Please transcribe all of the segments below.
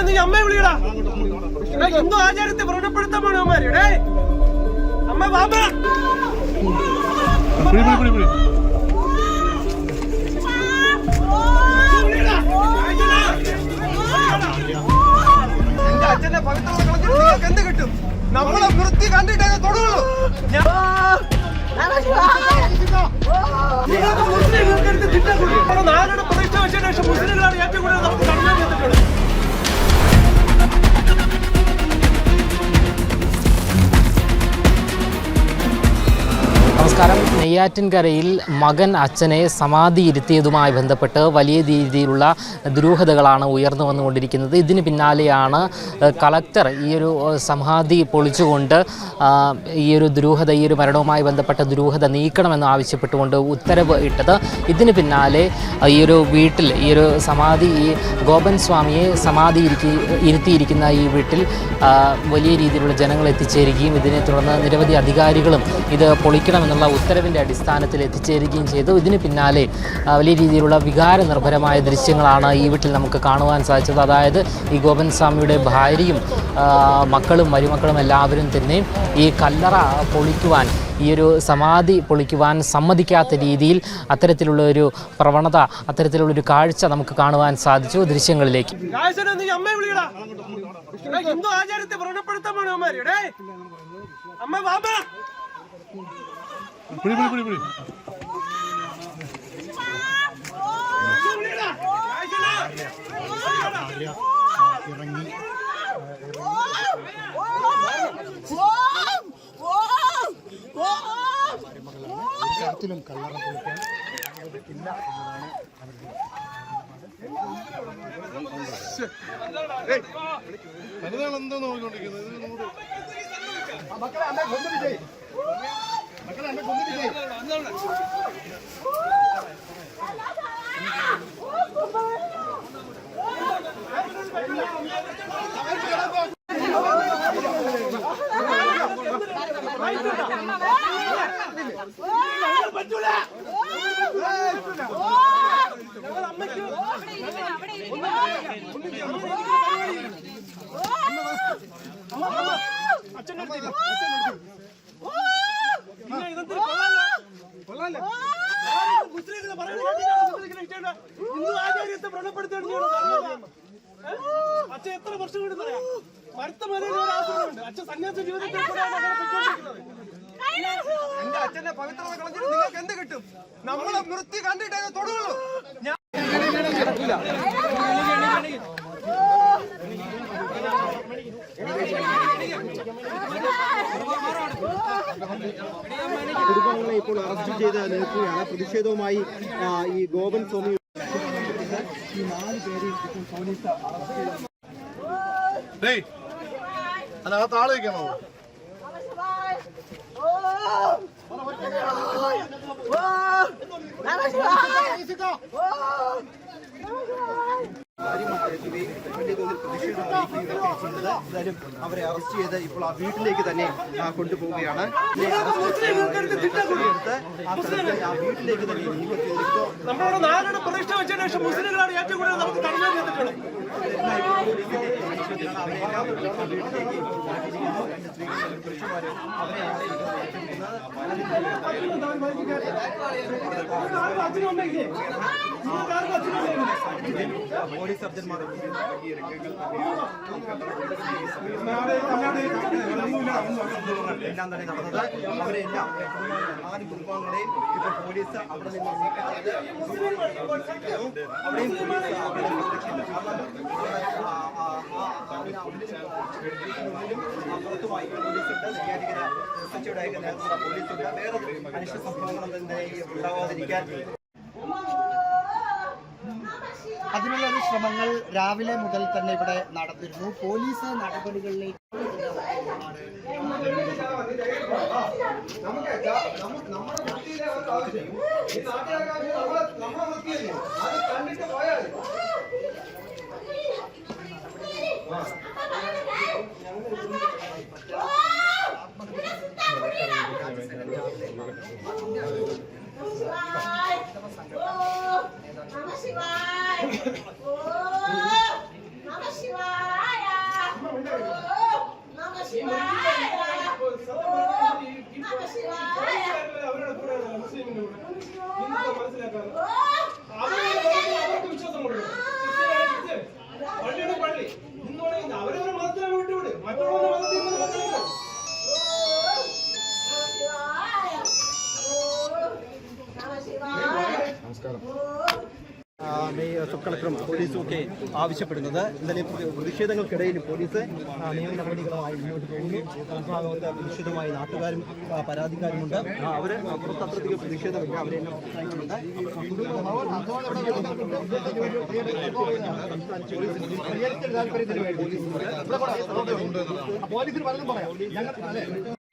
നീ അമ്മയെ വിളിയടാ. ഹിന്ദു ആചാരത്തെ വ്രണപ്പെടുത്തമാണ് അമ്മമാരെ. അമ്മ ബാബ എന്റെ അച്ഛനെ പവിത്രത കളഞ്ഞിട്ട് നിങ്ങൾക്ക് എന്ത് കിട്ടും? നമ്മളെ വൃത്തി കണ്ടിട്ടേ തൊടുള്ളൂ. നാലുടെ പ്രതിഷ്ഠ വെച്ചതിന് ശേഷം മുസ്ലിങ്ങളാണ് ഏറ്റവും കൂടുതൽ നമുക്ക് കടന്നു ചെയ്തിട്ടുള്ളത്. നമസ്കാരം. നെയ്യാറ്റിൻകരയിൽ മകൻ അച്ഛനെ സമാധിയിരുത്തിയതുമായി ബന്ധപ്പെട്ട് വലിയ രീതിയിലുള്ള ദുരൂഹതകളാണ് ഉയർന്നു വന്നുകൊണ്ടിരിക്കുന്നത്. ഇതിന് പിന്നാലെയാണ് കളക്ടർ ഈ ഒരു സമാധി പൊളിച്ചുകൊണ്ട് ഈ ഒരു മരണവുമായി ബന്ധപ്പെട്ട ദുരൂഹത നീക്കണമെന്ന് ആവശ്യപ്പെട്ടുകൊണ്ട് ഉത്തരവ് ഇട്ടത്. ഇതിന് പിന്നാലെ ഈ ഒരു വീട്ടിൽ ഈ ഒരു സമാധി ഈ ഗോപൻ സ്വാമിയെ ഇരുത്തിയിരിക്കുന്ന ഈ വീട്ടിൽ വലിയ രീതിയിലുള്ള ജനങ്ങൾ എത്തിച്ചേരുകയും ഇതിനെ തുടർന്ന് നിരവധി അധികാരികളും ഇത് പൊളിക്കണമെന്നുള്ള ഉത്തരവിൻ്റെ അടിസ്ഥാനത്തിൽ എത്തിച്ചേരുകയും ചെയ്തു. ഇതിന് പിന്നാലെ വലിയ രീതിയിലുള്ള വികാരനിർഭരമായ ദൃശ്യങ്ങളാണ് ഈ വീട്ടിൽ നമുക്ക് കാണുവാൻ സാധിച്ചത്. അതായത് ഈ ഗോപൻ സ്വാമിയുടെ ഭാര്യയും മക്കളും മരുമക്കളും എല്ലാവരും തന്നെ ഈ കല്ലറ പൊളിക്കുവാൻ, ഈ ഒരു സമാധി പൊളിക്കുവാൻ സമ്മതിക്കാത്ത രീതിയിൽ അത്തരത്തിലുള്ള ഒരു പ്രവണത, അത്തരത്തിലുള്ളൊരു കാഴ്ച നമുക്ക് കാണുവാൻ സാധിച്ചു. ദൃശ്യങ്ങളിലേക്ക് ഹിന്ദു ആചാരത്തെ വ്രണപ്പെടുത്തമാണ് അമ്മമാരെ. അമ്മ ബാബ ഇറങ്ങി തരത്തിലും കല്ലറ പൊളിക്കാൻ അനുവദിക്കില്ല എന്നതാണ് അവരുടെ എന്തോ നോക്കിക്കൊണ്ടിരിക്കുന്നത്. അച്ഛൻ എത്ര വർഷം കൊണ്ട് പറയാം, മരുത്ത മലയിൽ ഒരാളുണ്ട്. അച്ഛൻ സന്യാസ ജീവിതത്തിൽ എന്റെ അച്ഛന്റെ പവിത്രത കളഞ്ഞിട്ട് നിങ്ങൾക്ക് എന്ത് കിട്ടും? നമ്മളെ വൃത്തി കണ്ടിട്ടേ തൊടുള്ളൂ. കുടുംബാംഗങ്ങളെ ഇപ്പോൾ അറസ്റ്റ് ചെയ്ത് നിൽക്കുകയാണ്. പ്രതിഷേധവുമായി ഈ ഗോപൻ സ്വാമി ഈ 4 പേരെയും ഇപ്പോൾ പോലീസ് അറസ്റ്റ് ചെയ്തു. അതിനകത്ത് ആള് വയ്ക്കണോ? എന്തായാലും അവരെ അറസ്റ്റ് ചെയ്ത് ഇപ്പോൾ ആ വീട്ടിലേക്ക് തന്നെ കൊണ്ടുപോവുകയാണ്. വീട്ടിലേക്ക് തന്നെ നമ്മളോട് നാലുടെ പ്രതിഷ്ഠ വെച്ചതിന് ശേഷം മുസ്ലിങ്ങളാണ് ഏറ്റവും കൂടുതൽ നമുക്ക് കടന്നു ചെയ്തിട്ടുള്ളത്. പോലീസ് സർജന്മാർ എല്ലാം തന്നെ നടന്നത്. അവരെല്ലാം 4 കുടുംബാംഗങ്ങളെയും ഇപ്പോൾ പോലീസ് അവിടെ നിന്ന് നീക്കം ചെയ്ത് അവിടെയും പുറത്തുമായി പോലീസുണ്ട്. നെയ്യാറ്റിൻകര SHOയുടെ നേതൃത്വത്തിലുള്ള പോലീസുണ്ട്. വേറെ അനിഷ്ട സംഭവങ്ങളൊന്നും ഉണ്ടാവാതിരിക്കാൻ അതിനുള്ള ഒരു ശ്രമങ്ങൾ രാവിലെ മുതൽ തന്നെ ഇവിടെ നടന്നിരുന്നു. പോലീസ് നടപടികളിലേക്ക് സബ് കളക്ടറും പോലീസും ഒക്കെ ആവശ്യപ്പെടുന്നത്. എന്തായാലും പ്രതിഷേധങ്ങൾക്കിടയിൽ പോലീസ് നിയമ നടപടികളുമായി മുന്നോട്ട് പോകുന്നു. ഭാഗത്ത് പ്രതിഷേധമായി നാട്ടുകാരും പരാതിക്കാരുമുണ്ട്. അവർ പുറത്തത്രധികം പ്രതിഷേധമില്ല, അവരെല്ലാം പ്രോത്സാഹിക്കുന്നുണ്ട്. പോലീസിന് പലതും പറയാം. ഞങ്ങൾ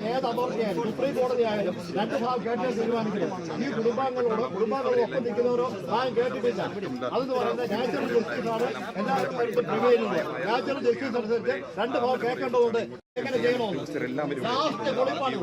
ഏത് അതോറിറ്റിയായാലും സുപ്രീം കോടതി ആയാലും രണ്ട് ഭാഗം കേട്ടേ തീരുമാനിക്കണം. ഈ കുടുംബാംഗങ്ങളോട് ഒപ്പം നിൽക്കുന്നവരോ ഭാഗം കേട്ടിട്ടില്ല. അതെന്ന് പറയുന്നത് നാച്ചുറൽ ജസ്റ്റിസ് ആണ് എല്ലാവരും പ്രിവെയിലുള്ളത്. നാച്ചുറൽ ജസ്റ്റിസ് അനുസരിച്ച് രണ്ട് ഭാഗം കേൾക്കേണ്ടതുകൊണ്ട് എങ്ങനെ ചെയ്യണമെന്ന് ലാസ്റ്റ് പൊളിപ്പാണ്.